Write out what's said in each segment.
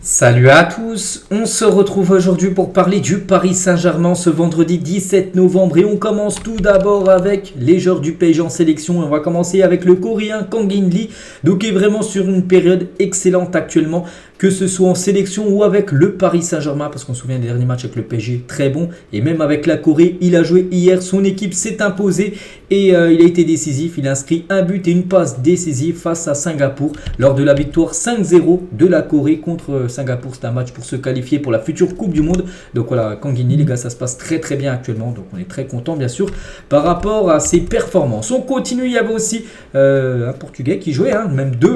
Salut à tous, on se retrouve aujourd'hui pour parler du Paris Saint-Germain ce vendredi 17 novembre et on commence tout d'abord avec les joueurs du PSG en sélection. On va commencer avec le Coréen Kang In-lee, donc qui est vraiment sur une période excellente actuellement, que ce soit en sélection ou avec le Paris Saint-Germain, parce qu'on se souvient des derniers matchs avec le PSG, très bon, et même avec la Corée, il a joué hier, son équipe s'est imposée et il a été décisif, il a inscrit un but et une passe décisive face à Singapour lors de la victoire 5-0 de la Corée contre Singapour. C'est un match pour se qualifier pour la future Coupe du Monde. Donc voilà, Kang In-lee, les gars, ça se passe très très bien actuellement. Donc on est très content bien sûr par rapport à ses performances. On continue, il y avait aussi un Portugais qui jouait, même deux.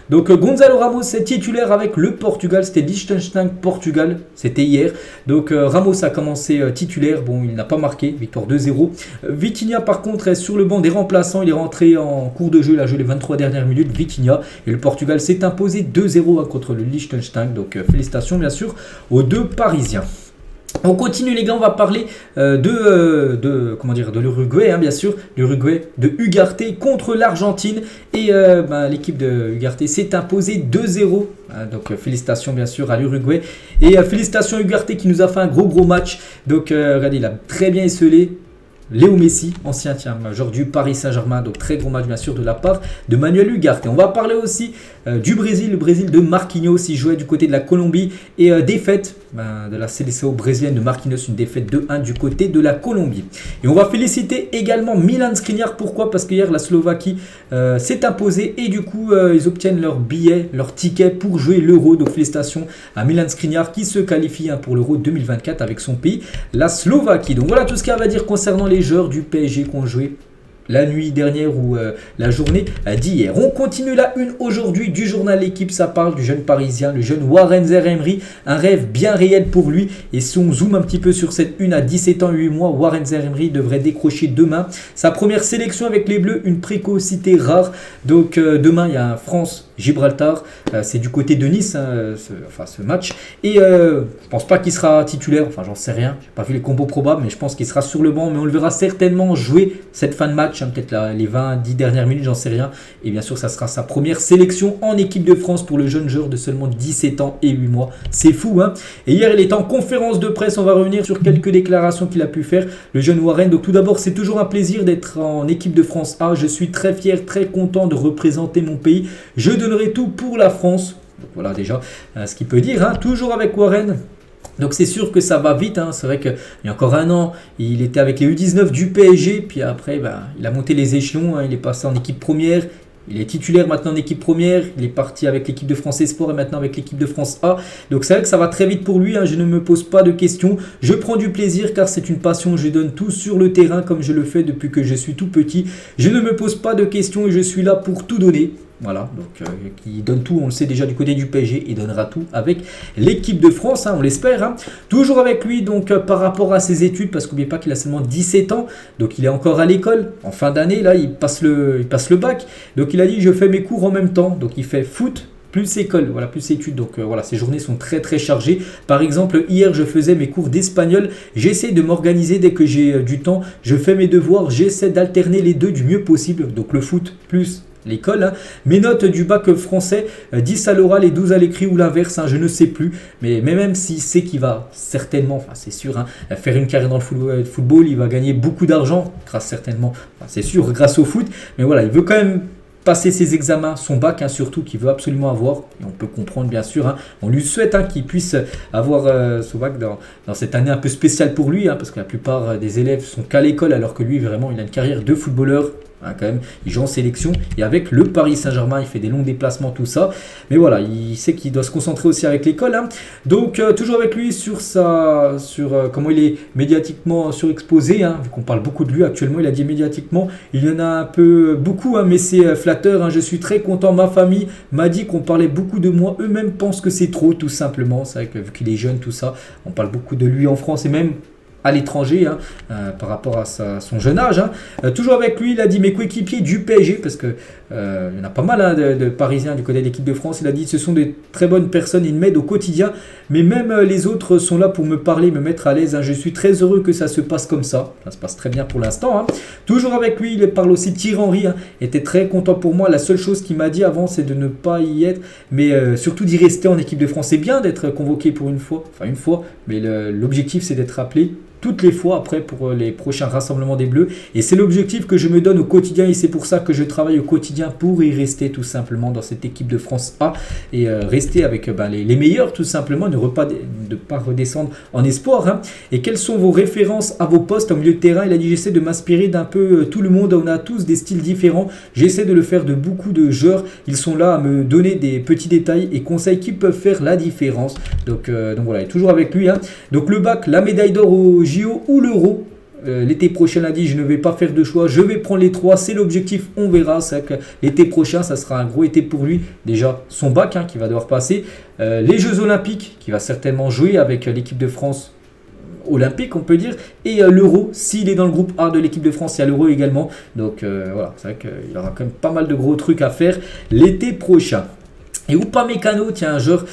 Donc Gonzalo Ramos est titulaire avec le Portugal. C'était Liechtenstein-Portugal, c'était hier. Donc Ramos a commencé titulaire. Bon, il n'a pas marqué, victoire 2-0. Vitinha par contre est sur le banc des remplaçants. Il est rentré en cours de jeu, il a joué les 23 dernières minutes. Vitinha et le Portugal s'est imposé 2-0 contre le Liechtenstein. Donc félicitations bien sûr aux deux Parisiens. On continue les gars, on va parler de l'Uruguay, bien sûr, l'Uruguay de Ugarte contre l'Argentine et l'équipe de Ugarte s'est imposée 2-0. Donc félicitations bien sûr à l'Uruguay et félicitations à Ugarte qui nous a fait un gros match. Donc regardez, il a très bien esselé Léo Messi, ancien joueur du Paris Saint-Germain, donc très gros match bien sûr de la part de Manuel Ugarte. Et on va parler aussi du Brésil, le Brésil de Marquinhos, il jouait du côté de la Colombie et défaite de la sélection brésilienne de Marquinhos, une défaite 2-1 du côté de la Colombie. Et on va féliciter également Milan Skriniar, pourquoi? Parce qu'hier la Slovaquie s'est imposée et du coup ils obtiennent leur billet, leur ticket pour jouer l'Euro. Donc félicitations à Milan Skriniar qui se qualifie pour l'Euro 2024 avec son pays, la Slovaquie. Donc voilà tout ce qu'il y a à dire concernant les joueurs du PSG qui ont joué la nuit dernière ou la journée d'hier. On continue la une aujourd'hui du journal L'équipe, ça parle du jeune parisien, le jeune Warren Zaïre-Emery, un rêve bien réel pour lui. Et si on zoome un petit peu sur cette une, à 17 ans et 8 mois, Warren Zaïre-Emery devrait décrocher demain sa première sélection avec les Bleus, une précocité rare. Donc demain il y a un France-Gibraltar, c'est du côté de Nice ce match. Et je pense pas qu'il sera titulaire, enfin j'en sais rien, j'ai pas vu les combos probables, mais je pense qu'il sera sur le banc, mais on le verra certainement jouer cette fin de match. Peut-être les 20-10 dernières minutes, j'en sais rien. Et bien sûr, ça sera sa première sélection en équipe de France pour le jeune joueur de seulement 17 ans et 8 mois. C'est fou, Et hier, il était en conférence de presse. On va revenir sur quelques déclarations qu'il a pu faire, le jeune Warren. Donc tout d'abord, c'est toujours un plaisir d'être en équipe de France A. Je suis très fier, très content de représenter mon pays. Je donnerai tout pour la France. Donc voilà déjà ce qu'il peut dire. Toujours avec Warren. Donc c'est sûr que ça va vite, c'est vrai qu'il y a encore un an, il était avec les U19 du PSG, puis après il a monté les échelons, il est passé en équipe première, il est titulaire maintenant en équipe première, il est parti avec l'équipe de France Esport et maintenant avec l'équipe de France A. Donc c'est vrai que ça va très vite pour lui, je ne me pose pas de questions, je prends du plaisir car c'est une passion, je donne tout sur le terrain comme je le fais depuis que je suis tout petit. Je ne me pose pas de questions et je suis là pour tout donner. Voilà, donc qui donne tout, on le sait déjà du côté du PSG, il donnera tout avec l'équipe de France, on l'espère. Toujours avec lui, donc par rapport à ses études, parce qu'oubliez pas qu'il a seulement 17 ans, donc il est encore à l'école, en fin d'année, là il passe le bac, donc il a dit je fais mes cours en même temps, donc il fait foot, plus école, voilà, plus études. Donc voilà, ces journées sont très très chargées. Par exemple, hier, je faisais mes cours d'espagnol. J'essaie de m'organiser dès que j'ai du temps. Je fais mes devoirs. J'essaie d'alterner les deux du mieux possible. Donc le foot plus l'école. Mes notes du bac français, 10 à l'oral et 12 à l'écrit ou l'inverse, je ne sais plus. Mais même s'il sait qu'il va certainement, enfin c'est sûr, faire une carrière dans le football, il va gagner beaucoup d'argent, grâce certainement, enfin, c'est sûr, grâce au foot. Mais voilà, il veut quand même passer ses examens, son bac surtout qu'il veut absolument avoir, et on peut comprendre bien sûr, on lui souhaite qu'il puisse avoir son bac dans cette année un peu spéciale pour lui, parce que la plupart des élèves sont qu'à l'école alors que lui vraiment il a une carrière de footballeur. Quand même, il joue en sélection et avec le Paris Saint-Germain, il fait des longs déplacements, tout ça. Mais voilà, il sait qu'il doit se concentrer aussi avec l'école. Donc, toujours avec lui sur comment il est médiatiquement surexposé. Vu qu'on parle beaucoup de lui actuellement, il a dit médiatiquement, il y en a un peu beaucoup, mais c'est flatteur. Je suis très content. Ma famille m'a dit qu'on parlait beaucoup de moi. Eux-mêmes pensent que c'est trop, tout simplement. C'est vrai que vu qu'il est jeune, tout ça, on parle beaucoup de lui en France et même à l'étranger par rapport à son jeune âge. Toujours avec lui, il a dit mes coéquipiers du PSG, parce que il y en a pas mal de Parisiens du côté de l'équipe de France. Il a dit ce sont des très bonnes personnes, ils m'aident au quotidien, mais même les autres sont là pour me parler, me mettre à l'aise. Je suis très heureux que ça se passe comme ça. Ça se passe très bien pour l'instant. Toujours avec lui, il parle aussi Thierry Henry. Était très content pour moi. La seule chose qu'il m'a dit avant, c'est de ne pas y être, mais surtout d'y rester en équipe de France. C'est bien d'être convoqué pour une fois, mais l'objectif c'est d'être appelé toutes les fois après pour les prochains rassemblements des Bleus. Et c'est l'objectif que je me donne au quotidien et c'est pour ça que je travaille au quotidien pour y rester tout simplement dans cette équipe de France A et rester avec les meilleurs tout simplement, ne pas redescendre en espoir. Et quelles sont vos références à vos postes en milieu de terrain? Il a dit j'essaie de m'inspirer d'un peu tout le monde, on a tous des styles différents, j'essaie de le faire de beaucoup de joueurs, ils sont là à me donner des petits détails et conseils qui peuvent faire la différence. Donc voilà, et toujours avec lui. Donc le bac, la médaille d'or au JO ou l'Euro. L'été prochain, il a dit je ne vais pas faire de choix, je vais prendre les trois, c'est l'objectif, on verra. C'est que l'été prochain, ça sera un gros été pour lui. Déjà son bac qui va devoir passer, les Jeux Olympiques qui va certainement jouer avec l'équipe de France olympique on peut dire, et l'Euro, s'il est dans le groupe A de l'équipe de France, il y a l'Euro également. Donc voilà, c'est vrai qu'il y aura quand même pas mal de gros trucs à faire l'été prochain. Et Upamecano, tiens, un joueur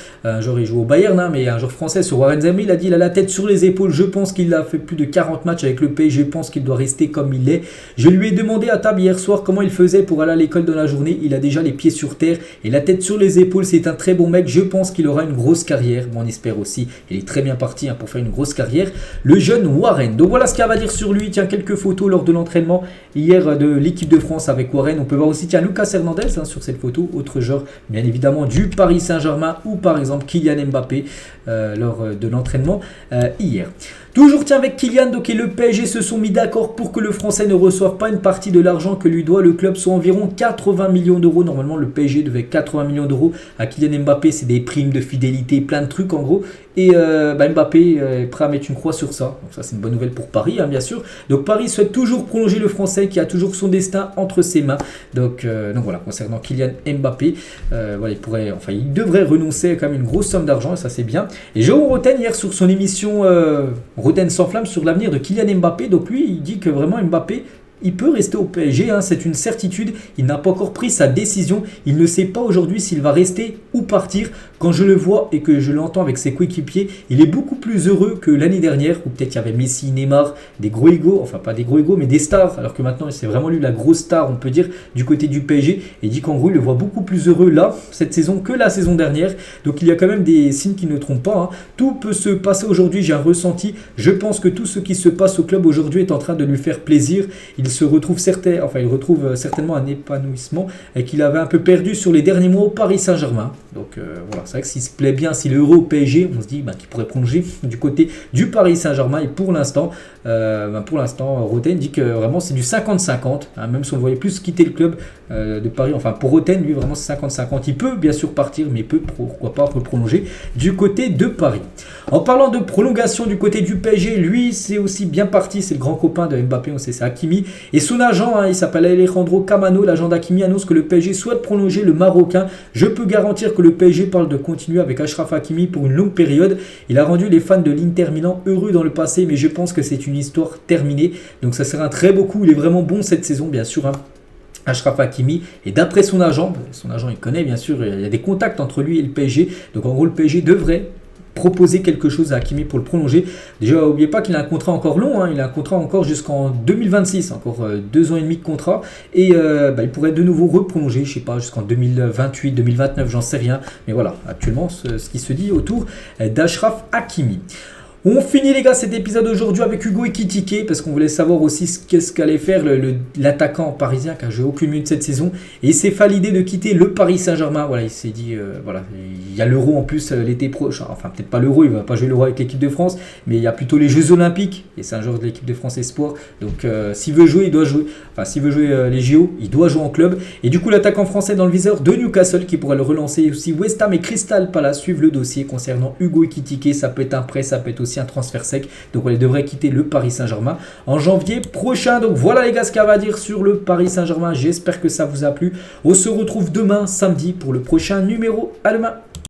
il joue au Bayern, mais un joueur français sur Warren Zemi, il a dit il a la tête sur les épaules, je pense qu'il a fait plus de 40 matchs avec le PSG, je pense qu'il doit rester comme il est. Je lui ai demandé à table hier soir comment il faisait pour aller à l'école dans la journée, il a déjà les pieds sur terre et la tête sur les épaules, c'est un très bon mec, je pense qu'il aura une grosse carrière, on espère aussi, il est très bien parti pour faire une grosse carrière, le jeune Warren. Donc voilà ce qu'il y a à dire sur lui, tiens, quelques photos lors de l'entraînement hier de l'équipe de France avec Warren, on peut voir aussi, tiens, Lucas Hernandez sur cette photo, autre joueur bien évidemment du Paris Saint-Germain ou par exemple Kylian Mbappé lors de l'entraînement hier. Toujours tiens avec Kylian, donc et le PSG se sont mis d'accord pour que le Français ne reçoive pas une partie de l'argent que lui doit le club, soit environ 80 millions d'euros. Normalement le PSG devait 80 millions d'euros à Kylian Mbappé, c'est des primes de fidélité, plein de trucs en gros. Et Mbappé est prêt à mettre une croix sur ça. Donc ça c'est une bonne nouvelle pour Paris bien sûr. Donc Paris souhaite toujours prolonger le Français qui a toujours son destin entre ses mains. Donc voilà, concernant Kylian Mbappé, il devrait renoncer à quand même une grosse somme d'argent et ça c'est bien. Et Jérôme Roten hier sur son émission Roten sans flamme sur l'avenir de Kylian Mbappé, donc lui il dit que vraiment Mbappé il peut rester au PSG, c'est une certitude, il n'a pas encore pris sa décision, il ne sait pas aujourd'hui s'il va rester ou partir. Quand je le vois et que je l'entends avec ses coéquipiers, il est beaucoup plus heureux que l'année dernière, où peut-être il y avait Messi, Neymar, des gros égos, enfin pas des gros égos, mais des stars, alors que maintenant c'est vraiment lui la grosse star, on peut dire, du côté du PSG, et il dit qu'en gros il le voit beaucoup plus heureux là, cette saison, que la saison dernière. Donc il y a quand même des signes qui ne trompent pas, Tout peut se passer aujourd'hui, j'ai un ressenti, je pense que tout ce qui se passe au club aujourd'hui est en train de lui faire plaisir, il retrouve certainement un épanouissement et qu'il avait un peu perdu sur les derniers mois au Paris Saint-Germain. Donc voilà, c'est vrai que s'il se plaît bien, s'il est heureux au PSG, on se dit qu'il pourrait prolonger du côté du Paris Saint-Germain. Et pour l'instant, Roten dit que vraiment c'est du 50-50, même si on le voyait plus quitter le club de Paris. Enfin pour Roten, lui vraiment c'est 50-50. Il peut bien sûr partir, mais il peut pourquoi pas prolonger du côté de Paris. En parlant de prolongation du côté du PSG, lui c'est aussi bien parti, c'est le grand copain de Mbappé, on sait, c'est Hakimi. Et son agent, il s'appelle Alejandro Camano, l'agent d'Hakimi annonce que le PSG souhaite prolonger le Marocain. Je peux garantir que le PSG parle de continuer avec Achraf Hakimi pour une longue période. Il a rendu les fans de l'Inter Milan heureux dans le passé, mais je pense que c'est une histoire terminée. Donc ça sera un très beau coup, il est vraiment bon cette saison bien sûr. Achraf Hakimi, et d'après son agent il connaît bien sûr, il y a des contacts entre lui et le PSG. Donc en gros le PSG devrait proposer quelque chose à Hakimi pour le prolonger. Déjà, n'oubliez pas qu'il a un contrat encore long, il a un contrat encore jusqu'en 2026, encore 2 ans et demi de contrat, et il pourrait de nouveau reprolonger, je sais pas, jusqu'en 2028, 2029, j'en sais rien, mais voilà, actuellement, ce qui se dit autour d'Achraf Hakimi. On finit les gars cet épisode aujourd'hui avec Hugo Ekitike parce qu'on voulait savoir aussi qu'est-ce qu'allait faire l'attaquant parisien qui a joué aucune minute cette saison et il s'est fait l'idée de quitter le Paris Saint-Germain. Voilà, il s'est dit il y a l'Euro en plus l'été prochain, enfin peut-être pas l'Euro, il va pas jouer l'Euro avec l'équipe de France, mais il y a plutôt les Jeux Olympiques et c'est un joueur de l'équipe de France Espoir. Donc s'il veut jouer, il doit jouer. Enfin s'il veut jouer les JO, il doit jouer en club. Et du coup l'attaquant français dans le viseur de Newcastle qui pourrait le relancer aussi. West Ham et Crystal Palace suivent le dossier concernant Hugo Ekitike. Ça peut être un prêt, ça peut être aussi un transfert sec, donc elle devrait quitter le Paris Saint-Germain en janvier prochain. Donc voilà les gars ce qu'il y a à dire sur le Paris Saint-Germain, j'espère que ça vous a plu. On se retrouve demain samedi pour le prochain numéro. À demain.